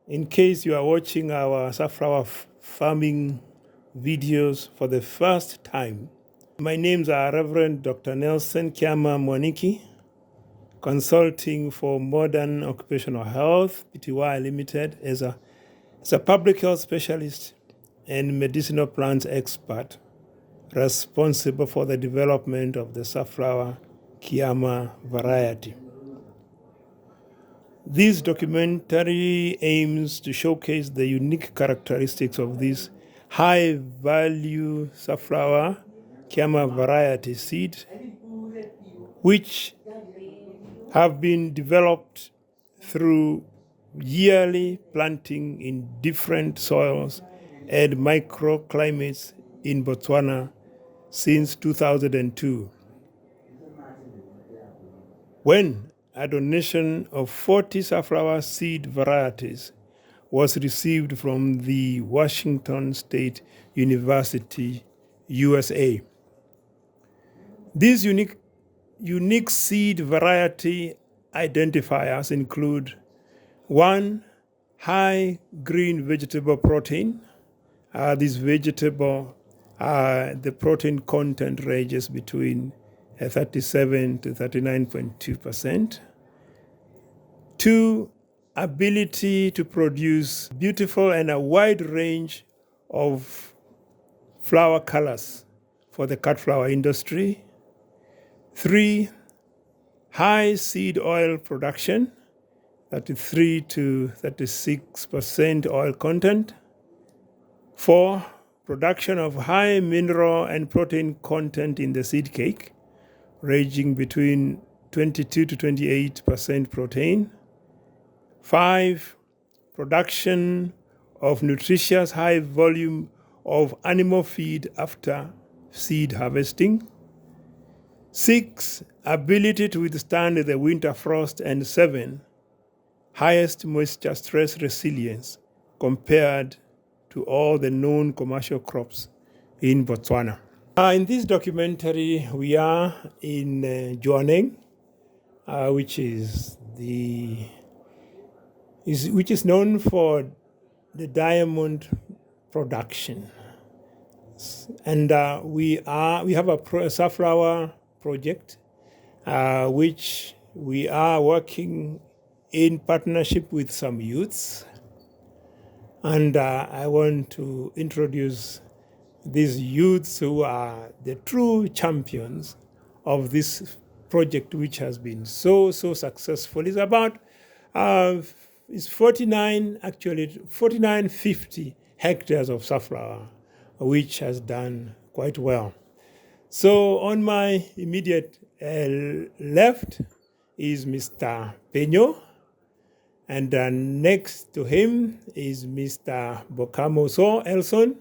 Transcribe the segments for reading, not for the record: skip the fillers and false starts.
In case you are watching our safflower farming videos for the first time, my names are Reverend Dr. Nelson Kiama Mwaniki, consulting for Modern Occupational Health, Pty Limited, as a public health specialist and medicinal plants expert responsible for the development of the Safflower Kiama variety. This documentary aims to showcase the unique characteristics of this high-value Safflower Kiama variety seed, which have been developed through yearly planting in different soils and microclimates in Botswana since 2002. When a donation of 40 safflower seed varieties was received from the Washington State University, USA. These unique seed variety identifiers include 1. High green vegetable protein. This vegetable, the protein content ranges between 37 to 39.2%. 2. Ability to produce beautiful and a wide range of flower colors for the cut flower industry. 3. High seed oil production, 33 to 36% oil content. 4. Production of high mineral and protein content in the seed cake, ranging between 22 to 28% protein. 5. Production of nutritious high volume of animal feed after seed harvesting. 6. Ability to withstand the winter frost. And 7. Highest moisture stress resilience compared to all the known commercial crops in Botswana. In this documentary, we are in Jwaneng, which is known for the diamond production, and we have a safflower project, which we are working in partnership with some youths, and I want to introduce these youths who are the true champions of this project, which has been so successful. It's about it's 4950 hectares of safflower, which has done quite well. So on my immediate left is Mr. Peño, and next to him is Mr. Bokamoso Elson,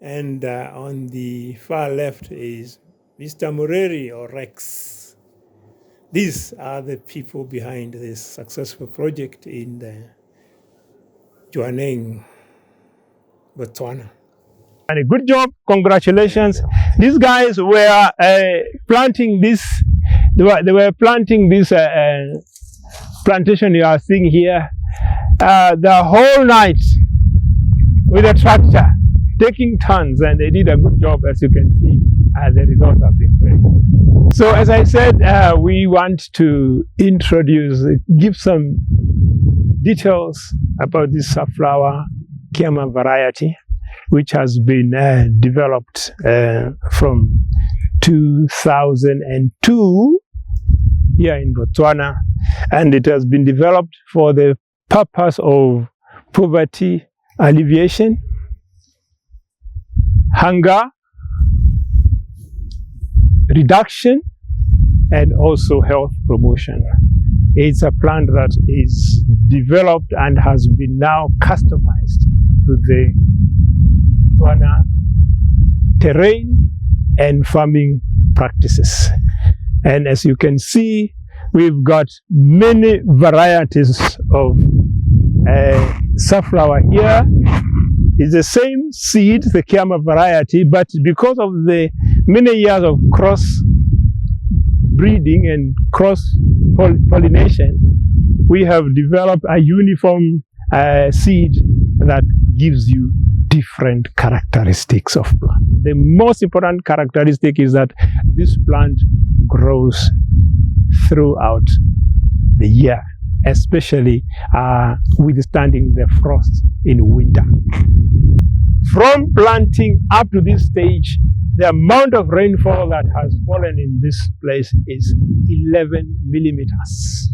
and on the far left is Mr. Mureri or Rex. These are the people behind this successful project in the Jwaneng, Botswana. And a good job, congratulations. These guys were planting this. They were planting this plantation you are seeing here the whole night with a tractor, taking tons, and they did a good job, as you can see. The results have been very good. So as I said, we want to give some details about this Safflower Kiama variety, which has been developed from 2002 here in Botswana, and it has been developed for the purpose of poverty alleviation, hunger reduction, and also health promotion. It's a plant that is developed and has been now customized to the Botswana terrain and farming practices. And as you can see, we've got many varieties of safflower here. It's the same seed, the Kiama variety, but because of the many years of cross breeding and cross pollination, we have developed a uniform seed that gives you different characteristics of plant. The most important characteristic is that this plant grows throughout the year, especially withstanding the frost in winter. From planting up to this stage, the amount of rainfall that has fallen in this place is 11 millimeters.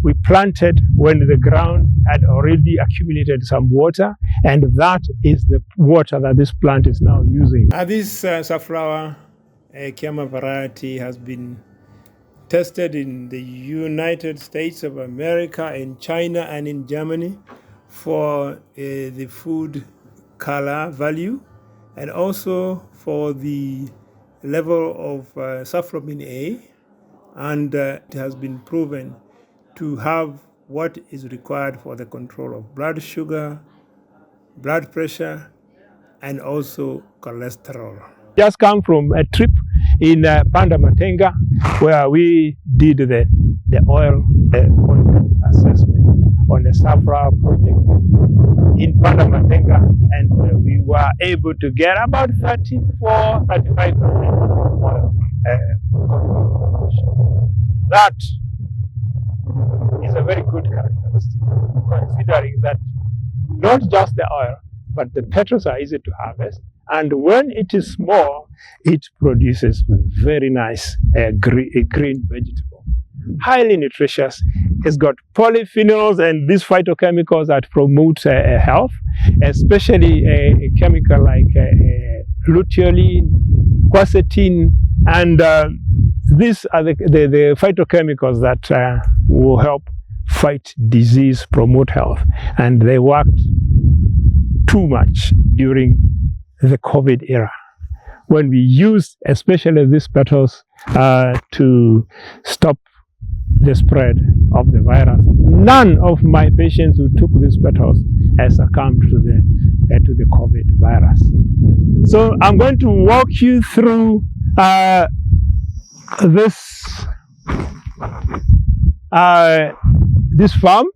We planted when the ground had already accumulated some water, and that is the water that this plant is now using. This Safflower Kiama variety has been tested in the United States of America, in China, and in Germany for the food color value, and also for the level of sulforaphane A, and it has been proven to have what is required for the control of blood sugar, blood pressure, and also cholesterol. Just come from a trip in Panda Matenga, where we did the oil content assessment on the Safflower project in Panda Matenga, and we were able to get about 34-35% oil. That is a very good characteristic, considering that not just the oil, but the petals are easy to harvest, and when it is small, it produces very nice green vegetable. Highly nutritious. It's got polyphenols and these phytochemicals that promote health, especially a chemical like luteolin, quercetin, and these are the phytochemicals that will help fight disease, promote health, and they worked too much during the COVID era, when we used especially these petals to stop the spread of the virus. None of my patients who took these petals succumbed to the COVID virus. So I'm going to walk you through this farm.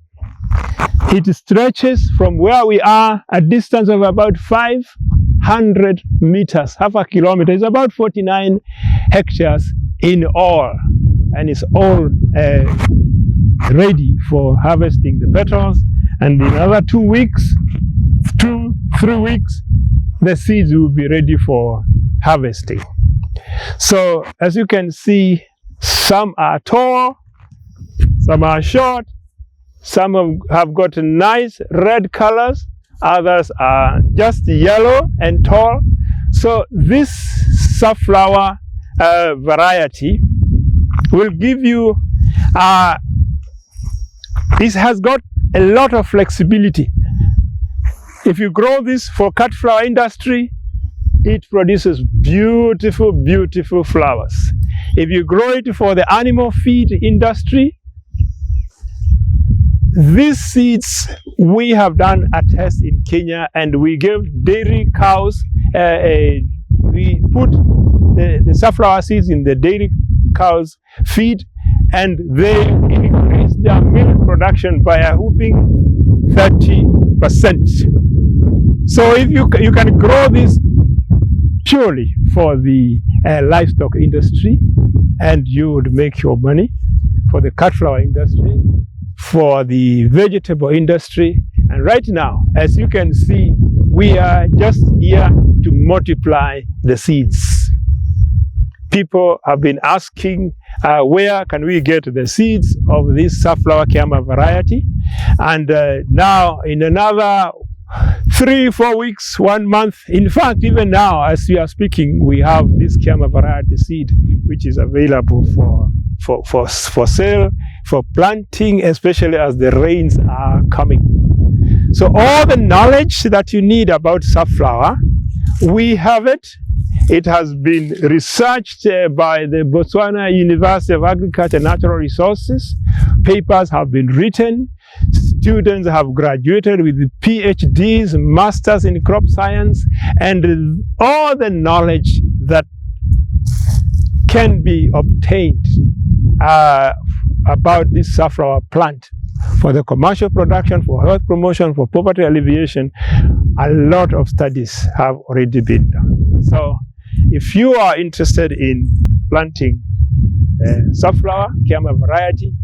It stretches from where we are a distance of about 500 meters, half a kilometer. It's about 49 hectares in all, and it's all ready for harvesting the petals. And in another 2 weeks, 3 weeks, the seeds will be ready for harvesting. So as you can see, some are tall, some are short, some have got nice red colors, others are just yellow and tall. So this safflower variety will give you, it has got a lot of flexibility. If you grow this for cut flower industry, it produces beautiful, beautiful flowers. If you grow it for the animal feed industry, these seeds, we have done a test in Kenya, and we gave dairy cows, we put the safflower seeds in the dairy cows' feed, and they increased their milk production by a whopping 30%. So if you can grow this purely for the livestock industry, and you would make your money for the cut flower industry, for the vegetable industry. And right now, as you can see, we are just here to multiply the seeds. People have been asking, where can we get the seeds of this Safflower Kiama variety? And now in another 3-4 weeks, 1 month, in fact, even now as we are speaking, we have this Kiama variety seed which is available for sale, for planting, especially as the rains are coming. So all the knowledge that you need about safflower, we have it. It has been researched by the Botswana University of Agriculture and Natural Resources. Papers have been written. Students have graduated with PhDs, masters in crop science, and all the knowledge that can be obtained about this safflower plant For the commercial production, for health promotion, for poverty alleviation, a lot of studies have already been done. So if you are interested in planting Safflower Kiama variety,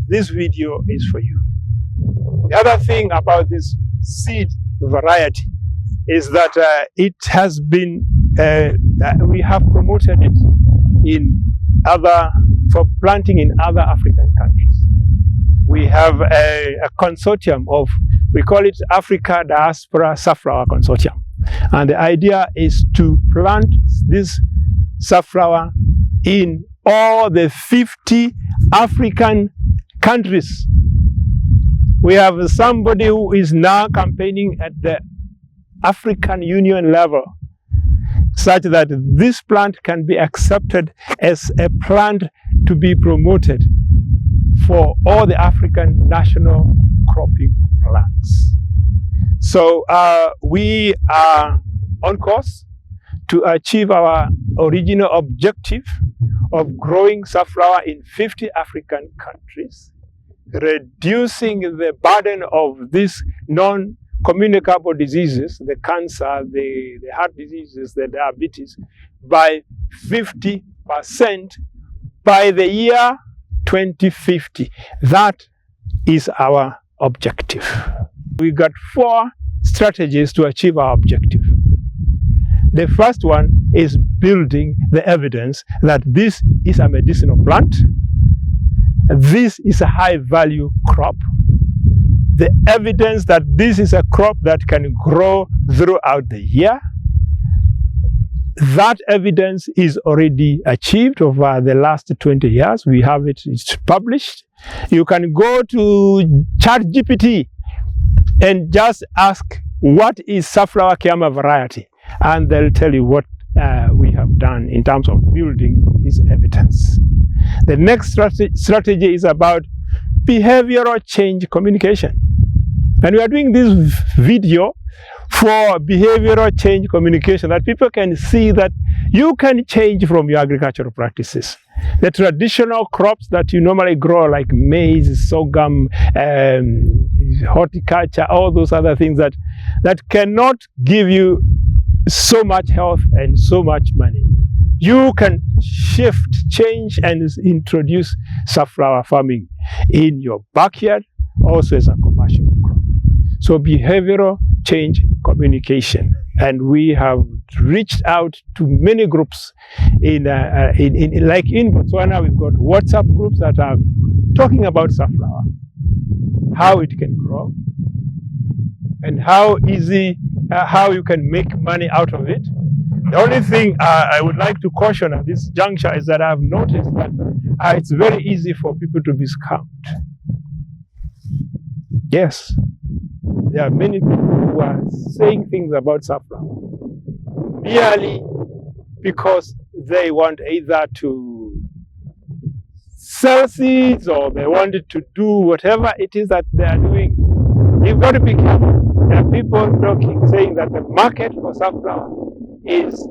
this video is for you. The other thing about this seed variety is that it has been, we have promoted it for planting in other African countries. We have a consortium of, we call it Africa Diaspora Safflower Consortium. And the idea is to plant this safflower in all the 50 African countries. We have somebody who is now campaigning at the African Union level, such that this plant can be accepted as a plant to be promoted for all the African national cropping plants. So we are on course to achieve our original objective of growing safflower in 50 African countries, reducing the burden of these non-communicable diseases, the cancer, the heart diseases, the diabetes, by 50% by the year 2050. That is our objective. We got 4 strategies to achieve our objective. The first one is building the evidence that this is a medicinal plant. This is a high-value crop. The evidence that this is a crop that can grow throughout the year. That evidence is already achieved over the last 20 years. We have it, it's published. You can go to ChatGPT and just ask, what is Safflower Kiama variety? And they'll tell you what we have done in terms of building this evidence. The next strategy is about behavioral change communication. And we are doing this video for behavioral change communication, that people can see that you can change from your agricultural practices. The traditional crops that you normally grow, like maize, sorghum, horticulture, all those other things that cannot give you so much health and so much money. You can shift, change, and introduce safflower farming in your backyard, also as a commercial crop. So behavioral change communication. And we have reached out to many groups like in Botswana. We've got WhatsApp groups that are talking about safflower, how it can grow, and how easy, how you can make money out of it. The only thing I would like to caution at this juncture is that I've noticed that it's very easy for people to be scammed. Yes, there are many people who are saying things about safflower merely because they want either to sell seeds or they wanted to do whatever it is that they are doing. You've got to be careful. There are people talking, saying that the market for safflower is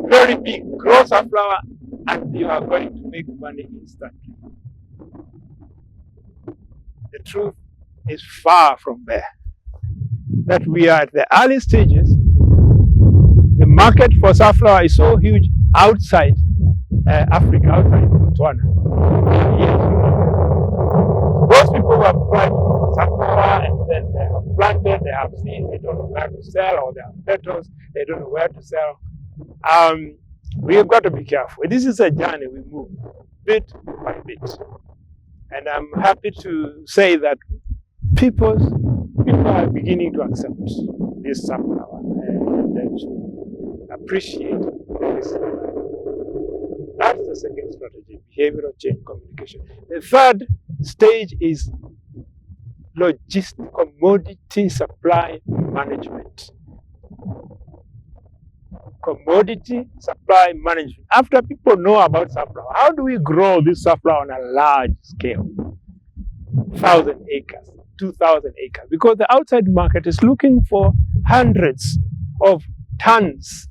very big. Grow safflower and you are going to make money instantly. The truth is far from there. That we are at the early stages. The market for safflower is so huge outside Africa, outside Botswana. Those people who have planted safflower and then they have planted, they have seeds, they don't know where to sell, or they have petals, they don't know where to sell. We have got to be careful. This is a journey we move bit by bit. And I'm happy to say that people are beginning to accept this safflower and to appreciate this. That's the second strategy, behavioral change communication. The third stage is commodity supply management. Commodity supply management. After people know about safflower, how do we grow this safflower on a large scale? 1,000 acres, 2,000 acres. Because the outside market is looking for hundreds of tons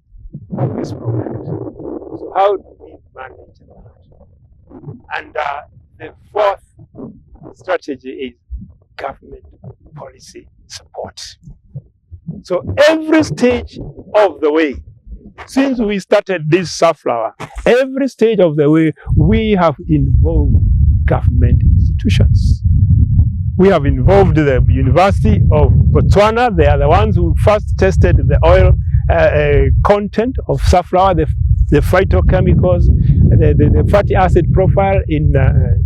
of this product. So how do we manage that? And the fourth strategy is government policy support. So every stage of the way, since we started this safflower, every stage of the way, we have involved government institutions. We have involved the University of Botswana. They are the ones who first tested the oil content of safflower, the phytochemicals, the fatty acid profile in the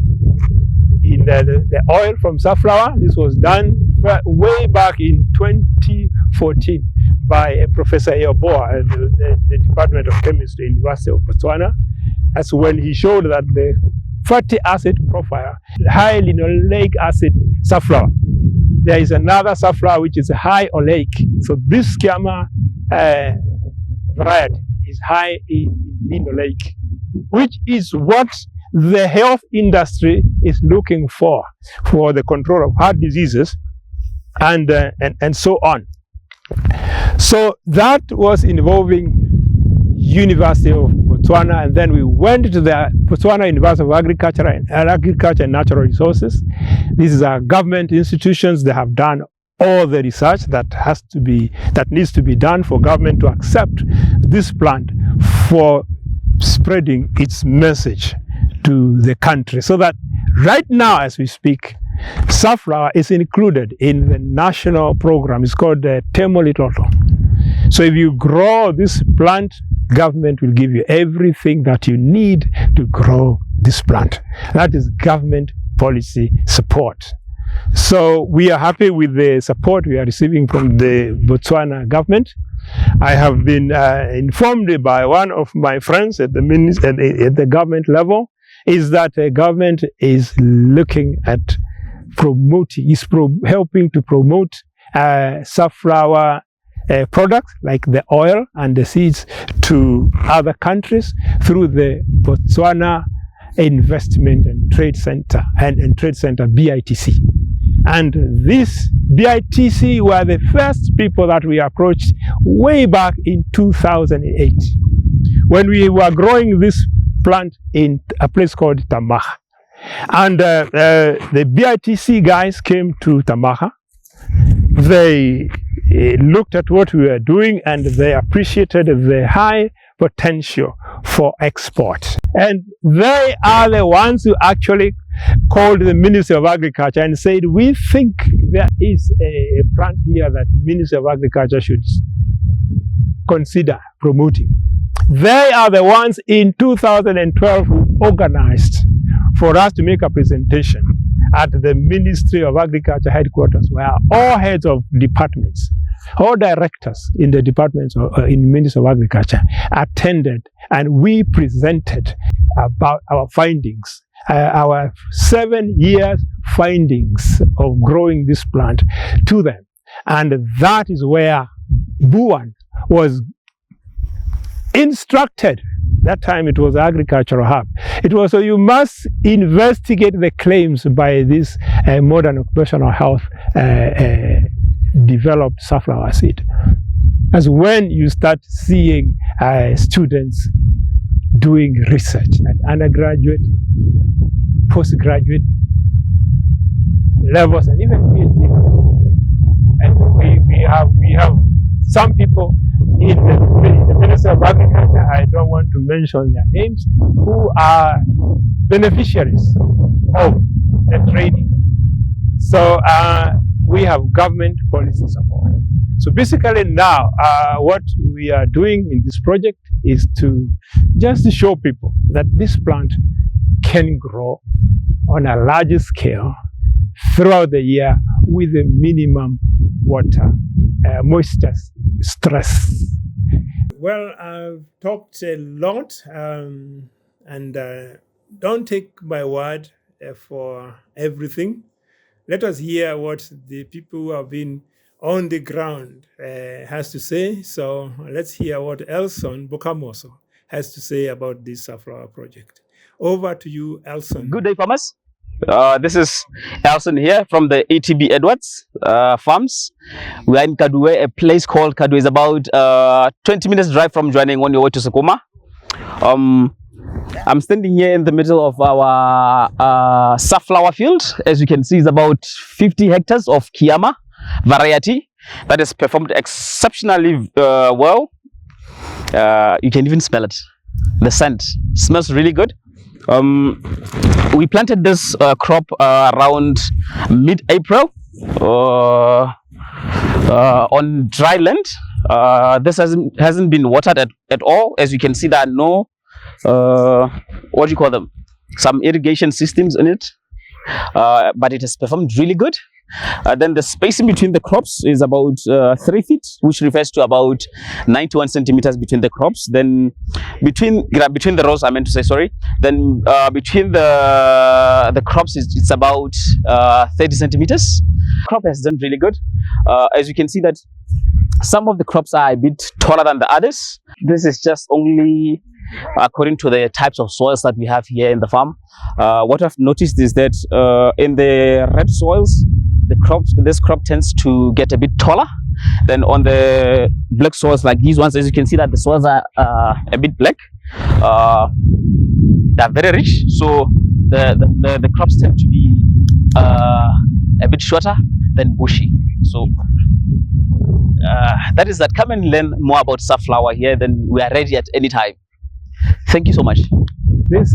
oil from safflower. This was done way back in 2014 by Professor Eoboa, the Department of Chemistry, University of Botswana. That's when he showed that the fatty acid profile, high linoleic acid safflower. There is another safflower which is high oleic. So this Kiama variety is high in linoleic, which is what the health industry is looking for the control of heart diseases and so on. So that was involving University of Botswana, and then we went to the Botswana University of Agriculture and Natural Resources. These are government institutions. They have done all the research that needs to be done for government to accept this plant for spreading its message to the country. So that right now, as we speak, safflower is included in the national program. It's called the Temolitoto. So if you grow this plant, government will give you everything that you need to grow this plant. That is government policy support. So we are happy with the support we are receiving from the Botswana government. I have been informed by one of my friends at the government level is that the government is looking at helping to promote safflower products like the oil and the seeds to other countries through the Botswana Investment and Trade Center and Trade Center BITC. And this BITC were the first people that we approached way back in 2008 when we were growing this plant in a place called Tamaha. And the BITC guys came to Tamaha. They looked at what we were doing and they appreciated the high potential for export. And they are the ones who actually called the Ministry of Agriculture and said, we think there is a plant here that the Ministry of Agriculture should consider promoting. They are the ones in 2012 who organized for us to make a presentation at the Ministry of Agriculture headquarters, where all heads of departments, all directors in the departments in the Ministry of Agriculture attended, and we presented about our findings, our 7 years findings of growing this plant to them. And that is where Buan was instructed. That time it was agricultural hub. It was, so you must investigate the claims by this modern occupational health developed safflower seed. As when you start seeing students doing research at undergraduate, postgraduate levels, and even PhD levels. And we have some people in the Ministry of Agriculture, I don't want to mention their names, who are beneficiaries of the training. So we have government policy support. So basically now, what we are doing in this project is to just show people that this plant can grow on a larger scale throughout the year with a minimum water, moisture stress. Well, I've talked a lot, and don't take my word for everything. Let us hear what the people who have been on the ground has to say. So let's hear what Elson Bokamoso has to say about this safflower project. Over to you, Elson. Good day, farmers. This is Elson here from the ATB Edwards farms. We are in Kadue, a place called Kadue. It's about 20 minutes drive from Joining on your way to Sukuma. I'm standing here in the middle of our safflower field. As you can see, it's about 50 hectares of Kiama variety that has performed exceptionally well. You can even smell it. The scent smells really good. We planted this crop around mid-April on dry land. This hasn't been watered at all. As you can see, there are no what do you call them? Some irrigation systems in it, but it has performed really good. Then the spacing between the crops is about 3 feet, which refers to about 91 centimeters between the crops. Then between the rows, I meant to say, sorry. Then between the crops, it's about 30 centimeters. Crop has done really good. As you can see that some of the crops are a bit taller than the others. This is just only according to the types of soils that we have here in the farm. What I've noticed is that in the red soils, this crop tends to get a bit taller than on the black soils like these ones. As you can see that the soils are a bit black. They're very rich, so the crops tend to be a bit shorter than bushy. So that is that. Come and learn more about safflower here, then we are ready at any time. Thank you so much. This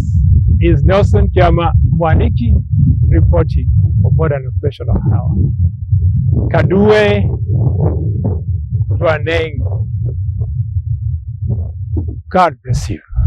is Nelson Kiama Mwaniki reporting for Modern Occupational Hour. Kadue Vaneng. God bless you.